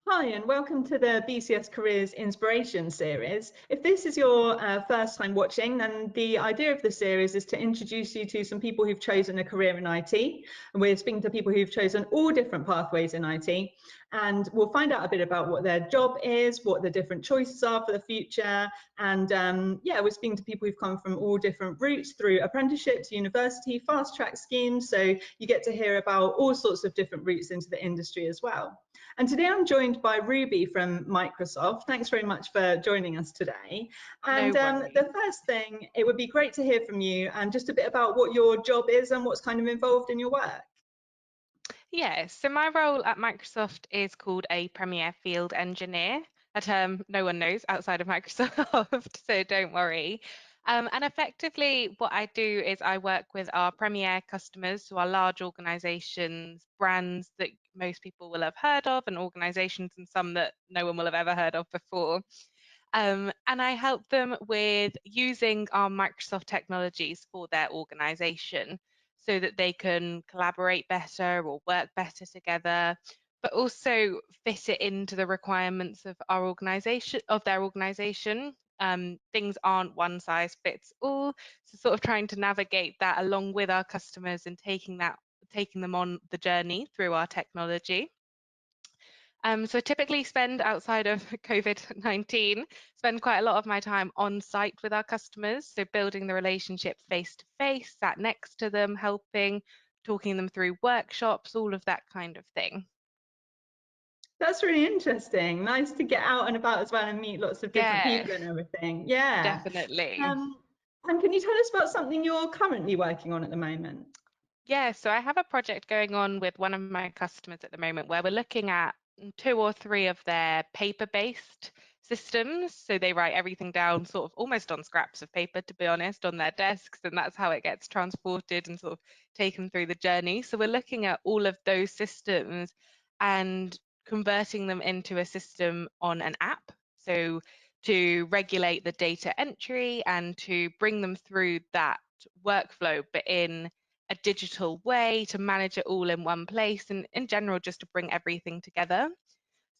Hi, and welcome to the BCS Careers Inspiration Series. If this is your first time watching, then the idea of the series is to introduce you to some people who've chosen a career in IT. And we're speaking to people who've chosen all different pathways in IT. And we'll find out a bit about what their job is, what the different choices are for the future. And yeah, we're speaking to people who've come from all different routes through apprenticeship to university, fast track schemes. So you get to hear about all sorts of different routes into the industry as well. And today I'm joined by Ruby from Microsoft. Thanks very much for joining us today. And No worries. the first thing, it would be great to hear from you and just a bit about what your job is and what's kind of involved in your work. Yeah, so my role at Microsoft is called a Premier Field Engineer, a term no one knows outside of Microsoft, so don't worry. And effectively, what I do is I work with our Premier customers, so our large organizations, brands that most people will have heard of, and organizations and some that no one will have ever heard of before. And I help them with using our Microsoft technologies for their organization so that they can collaborate better or work better together, but also fit it into the requirements of our organization, of their organization. Things aren't one size fits all, so sort of trying to navigate that along with our customers and taking them on the journey through our technology. So I typically spend outside of COVID-19, spend quite a lot of my time on site with our customers. So building the relationship face to face, sat next to them, helping, talking them through workshops, all of that kind of thing. That's really interesting. Nice to get out and about as well and meet lots of different Yeah, people and everything. Yeah. definitely. Um, and can you tell us about something you're currently working on at the moment? Yeah, so I have a project going on with one of my customers at the moment where we're looking at two or three of their paper-based systems. So they write everything down sort of almost on scraps of paper, to be honest, on their desks, and that's how it gets transported and sort of taken through the journey. So we're looking at all of those systems and converting them into a system on an app. So to regulate the data entry and to bring them through that workflow, but in a digital way to manage it all in one place and in general just to bring everything together.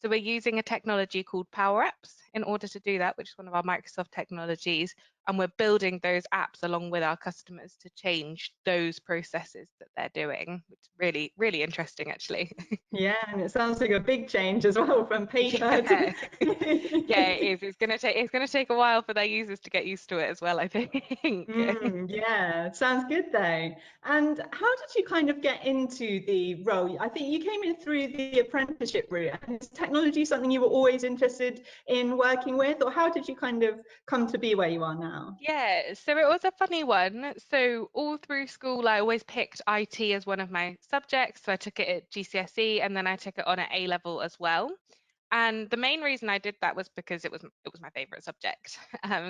So we're using a technology called Power Apps in order to do that, which is one of our Microsoft technologies, and we're building those apps along with our customers to change those processes that they're doing, which is really, really interesting actually. Yeah, and it sounds like a big change as well from paper Yeah, yeah, to it is. It's gonna take a while for their users to get used to it as well, I think. Yeah, sounds good though. And how did you kind of get into the role? I think you came in through the apprenticeship route. And is technology something you were always interested in working with, or how did you kind of come to be where you are now? Yeah, so it was a funny one. So all through school, I always picked IT as one of my subjects. So I took it at GCSE and then I took it on at A level as well. And the main reason I did that was because it was my favorite subject.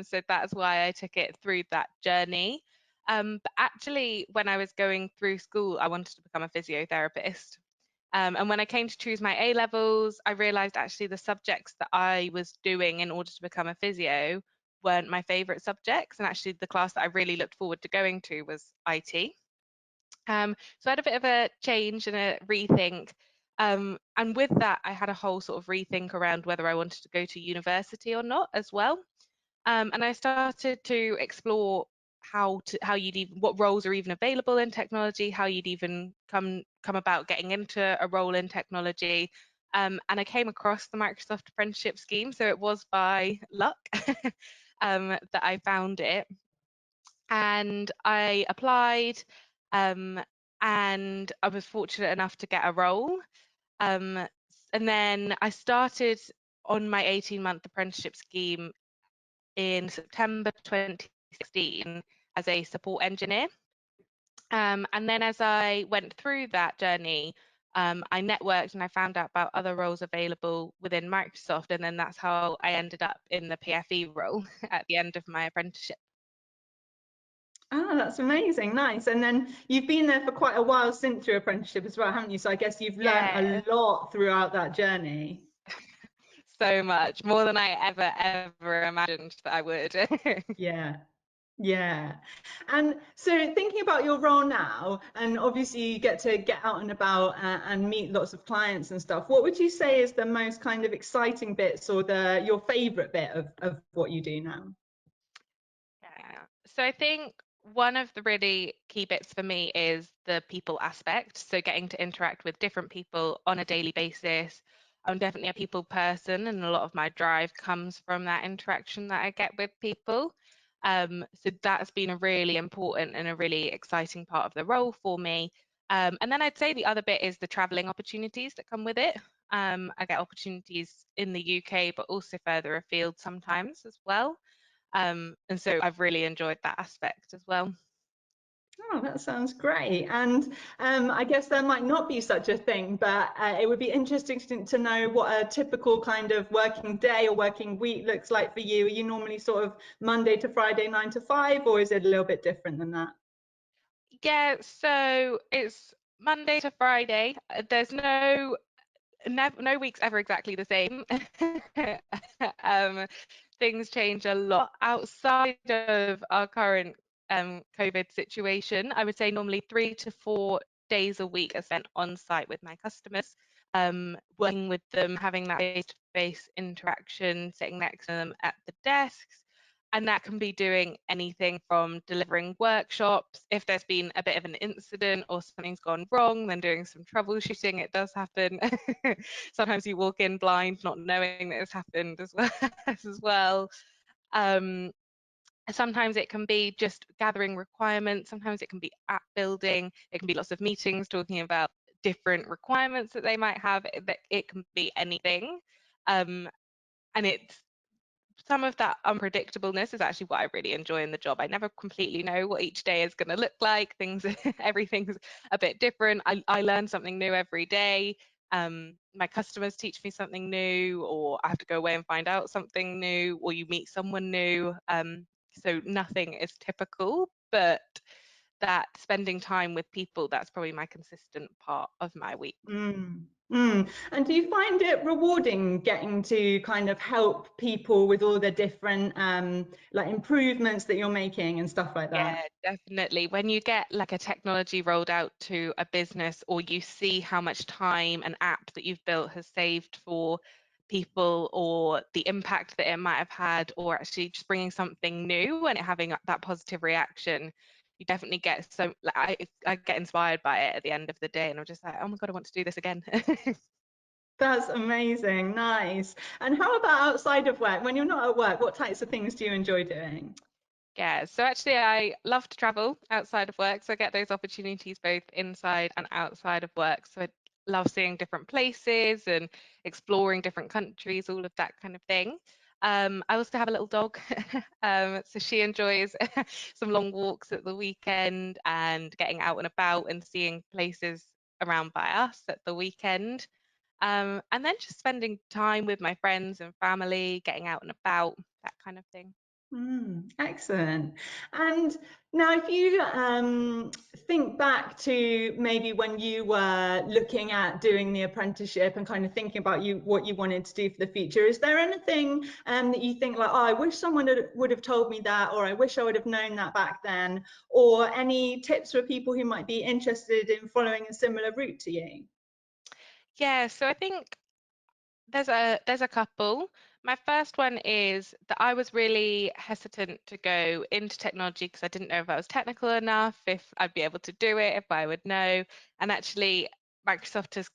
So that's why I took it through that journey. But actually, when I was going through school, I wanted to become a physiotherapist. And when I came to choose my A levels, I realized actually the subjects that I was doing in order to become a physio weren't my favorite subjects. And actually, the class that I really looked forward to going to was IT. So I had a bit of a change and a rethink. And with that, I had a whole sort of rethink around whether I wanted to go to university or not as well. And I started to explore how you'd even what roles are even available in technology, how you'd even come about getting into a role in technology. And I came across the Microsoft Apprenticeship Scheme, so it was by luck that I found it, and I applied, um, and I was fortunate enough to get a role. Um, and then I started on my 18-month apprenticeship scheme in September 2016 as a support engineer. And then as I went through that journey, I networked and I found out about other roles available within Microsoft. And then that's how I ended up in the PFE role at the end of my apprenticeship. Ah, that's amazing. Nice. And then you've been there for quite a while since your apprenticeship as well, haven't you? So I guess you've learned Yeah, a lot throughout that journey. so much more than I ever imagined that I would. Yeah. Yeah. And so thinking about your role now, and obviously you get to get out and about and meet lots of clients and stuff, what would you say is the most kind of exciting bits or your favorite bit of what you do now? Yeah. So I think one of the really key bits for me is the people aspect. So getting to interact with different people on a daily basis. I'm definitely a people person, and a lot of my drive comes from that interaction that I get with people. So that's been a really important and a really exciting part of the role for me. And then I'd say the other bit is the traveling opportunities that come with it. I get opportunities in the UK, but also further afield sometimes as well. And so I've really enjoyed that aspect as well. Oh, that sounds great. And I guess there might not be such a thing, but it would be interesting to know what a typical kind of working day or working week looks like for you. Are you normally sort of Monday to Friday, 9 to 5, or is it a little bit different than that? Yeah, so it's Monday to Friday. There's no week's ever exactly the same. um, Things change a lot outside of our current COVID situation. I would say normally 3 to 4 days a week are spent on site with my customers, working with them, having that face-to-face interaction, sitting next to them at the desks. And that can be doing anything from delivering workshops. If there's been a bit of an incident or something's gone wrong, then doing some troubleshooting. It does happen. Sometimes you walk in blind, not knowing that it's happened as well. As well. Um, Sometimes it can be just gathering requirements. Sometimes it can be app building. It can be lots of meetings talking about different requirements that they might have. It can be anything. Um, and it's some of that unpredictableness is actually what I really enjoy in the job. I never completely know what each day is going to look like. Everything's a bit different. I learn something new every day. My customers teach me something new, or I have to go away and find out something new, or you meet someone new. So nothing is typical, but that spending time with people, that's probably my consistent part of my week. Mm, mm. And do you find it rewarding getting to kind of help people with all the different like improvements that you're making and stuff like that? Yeah, definitely. When you get like a technology rolled out to a business, or you see how much time an app that you've built has saved for people, or the impact that it might have had, or actually just bringing something new and it having that positive reaction, you definitely get so like I get inspired by it at the end of the day, and I'm just like, oh my God, I want to do this again. That's amazing. Nice. And how about outside of work? When you're not at work, what types of things do you enjoy doing? Yeah, so actually, I love to travel outside of work. So I get those opportunities both inside and outside of work. So I love seeing different places and exploring different countries, all of that kind of thing. I also have a little dog. So she enjoys some long walks at the weekend and getting out and about and seeing places around by us at the weekend. And then just spending time with my friends and family, getting out and about, that kind of thing. Excellent. And now, if you think back to maybe when you were looking at doing the apprenticeship and kind of thinking about what you wanted to do for the future, is there anything that you think like, oh, I wish someone would have told me that, or I wish I would have known that back then, or any tips for people who might be interested in following a similar route to you? Yeah, so I think there's a couple. My first one is that I was really hesitant to go into technology because I didn't know if I was technical enough, if I'd be able to do it, if I would know. And actually, Microsoft has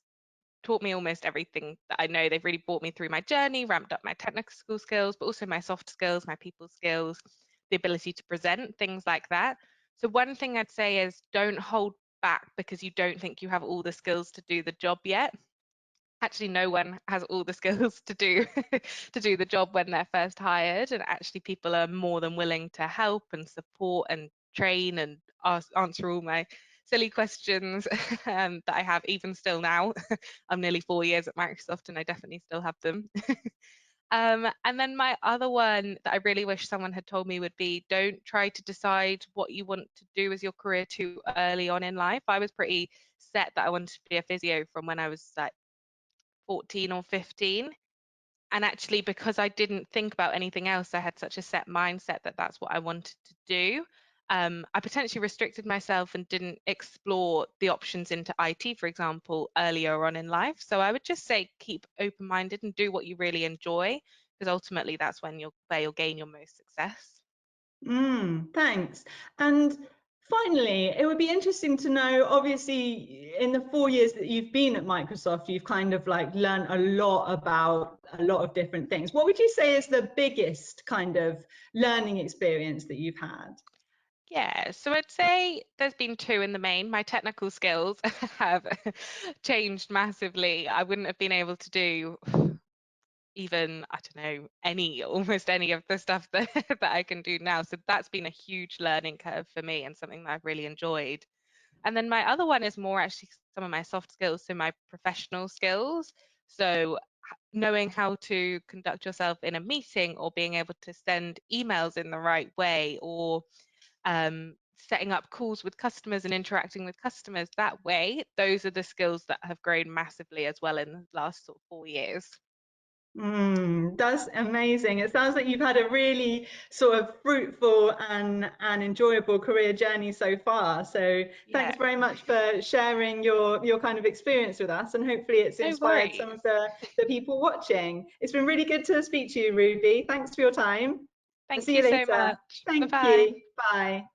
taught me almost everything that I know. They've really brought me through my journey, ramped up my technical skills, but also my soft skills, my people skills, the ability to present, things like that. So one thing I'd say is don't hold back because you don't think you have all the skills to do the job yet. Actually, no one has all the skills to do to do the job when they're first hired, and actually people are more than willing to help and support and train and answer all my silly questions that I have even still now. I'm nearly 4 years at Microsoft and I definitely still have them. And then my other one that I really wish someone had told me would be, don't try to decide what you want to do as your career too early on in life. I was pretty set that I wanted to be a physio from when I was like 14 or 15. And actually, because I didn't think about anything else, I had such a set mindset that that's what I wanted to do. I potentially restricted myself and didn't explore the options into IT, for example, earlier on in life. So I would just say keep open-minded and do what you really enjoy, because ultimately that's when where you'll gain your most success. Thanks. And finally, it would be interesting to know, obviously, in the 4 years that you've been at Microsoft, you've kind of like learned a lot about a lot of different things. What would you say is the biggest kind of learning experience that you've had? Yeah, so I'd say there's been two in the main. My technical skills have changed massively. I wouldn't have been able to do even, I don't know, almost any of the stuff that, that I can do now. So that's been a huge learning curve for me and something that I've really enjoyed. And then my other one is more actually some of my soft skills, so my professional skills. So knowing how to conduct yourself in a meeting or being able to send emails in the right way or setting up calls with customers and interacting with customers that way, those are the skills that have grown massively as well in the last sort of 4 years. That's amazing. It sounds like you've had a really sort of fruitful and enjoyable career journey so far. So Yeah, thanks very much for sharing your kind of experience with us, and hopefully it's no inspired some worries. of the people watching. It's been really good to speak to you, Ruby. Thanks for your time. I'll Thank see you you so later. much. Thank Bye-bye. you. Bye.